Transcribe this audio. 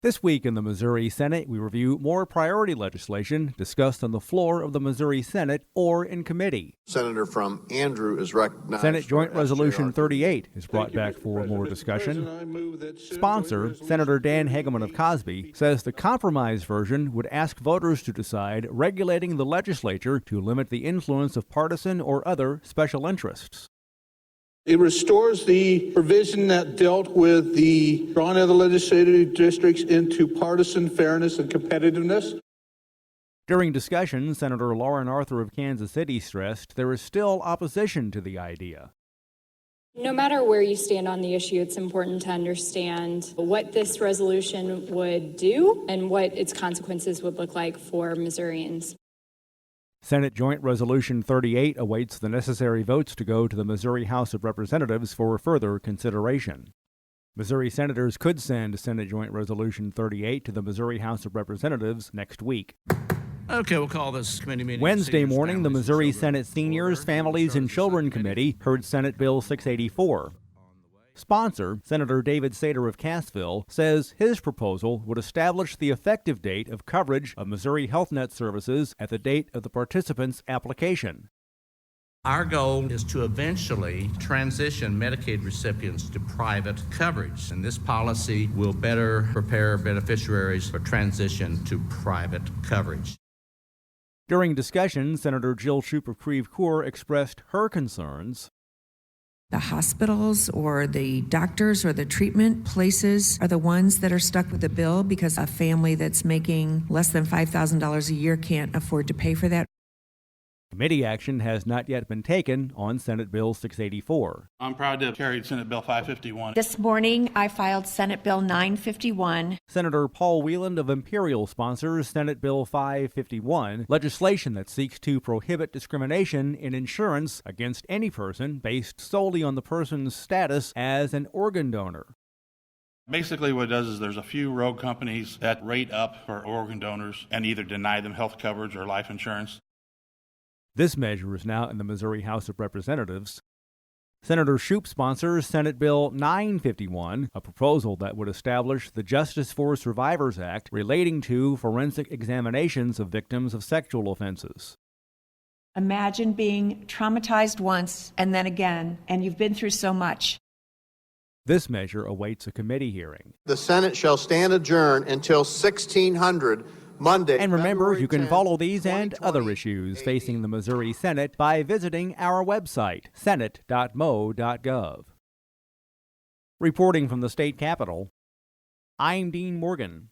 This week in the Missouri Senate, we review more priority legislation discussed on the floor of the Missouri Senate or in committee. Senator from Andrew is recognized. Senate Joint Resolution 38 is brought back for more discussion. Sponsor, Senator Dan Hageman of Cosby, says the compromise version would ask voters to decide regulating the legislature to limit the influence of partisan or other special interests. It restores the provision that dealt with the drawing of the legislative districts into partisan fairness and competitiveness. During discussion, Senator Lauren Arthur of Kansas City stressed there is still opposition to the idea. No matter where you stand on the issue, it's important to understand what this resolution would do and what its consequences would look like for Missourians. Senate Joint Resolution 38 awaits the necessary votes to go to the Missouri House of Representatives for further consideration. Missouri senators could send Senate Joint Resolution 38 to the Missouri House of Representatives next week. Okay, we'll call this committee meeting. Wednesday morning, the Missouri Senate Seniors, Families, and Children Committee heard Senate Bill 684. Sponsor, Senator David Sater of Cassville, says his proposal would establish the effective date of coverage of Missouri HealthNet services at the date of the participant's application. Our goal is to eventually transition Medicaid recipients to private coverage, and this policy will better prepare beneficiaries for transition to private coverage. During discussion, Senator Jill Shoup of Creve Coeur expressed her concerns. The hospitals or the doctors or the treatment places are the ones that are stuck with the bill because a family that's making less than $5,000 a year can't afford to pay for that. Committee action has not yet been taken on Senate Bill 684. I'm proud to have carried Senate Bill 551. This morning, I filed Senate Bill 951. Senator Paul Wieland of Imperial sponsors Senate Bill 551, legislation that seeks to prohibit discrimination in insurance against any person based solely on the person's status as an organ donor. Basically what it does is there's a few rogue companies that rate up for organ donors and either deny them health coverage or life insurance. This measure is now in the Missouri House of Representatives. Senator Shoup sponsors Senate Bill 951, a proposal that would establish the Justice for Survivors Act relating to forensic examinations of victims of sexual offenses. Imagine being traumatized once and then again, and you've been through so much. This measure awaits a committee hearing. The Senate shall stand adjourned until 1600 Monday. And remember, February you can 10, follow these and 2020, other issues facing the Missouri Senate by visiting our website, senate.mo.gov. Reporting from the state capitol, I'm Dean Morgan.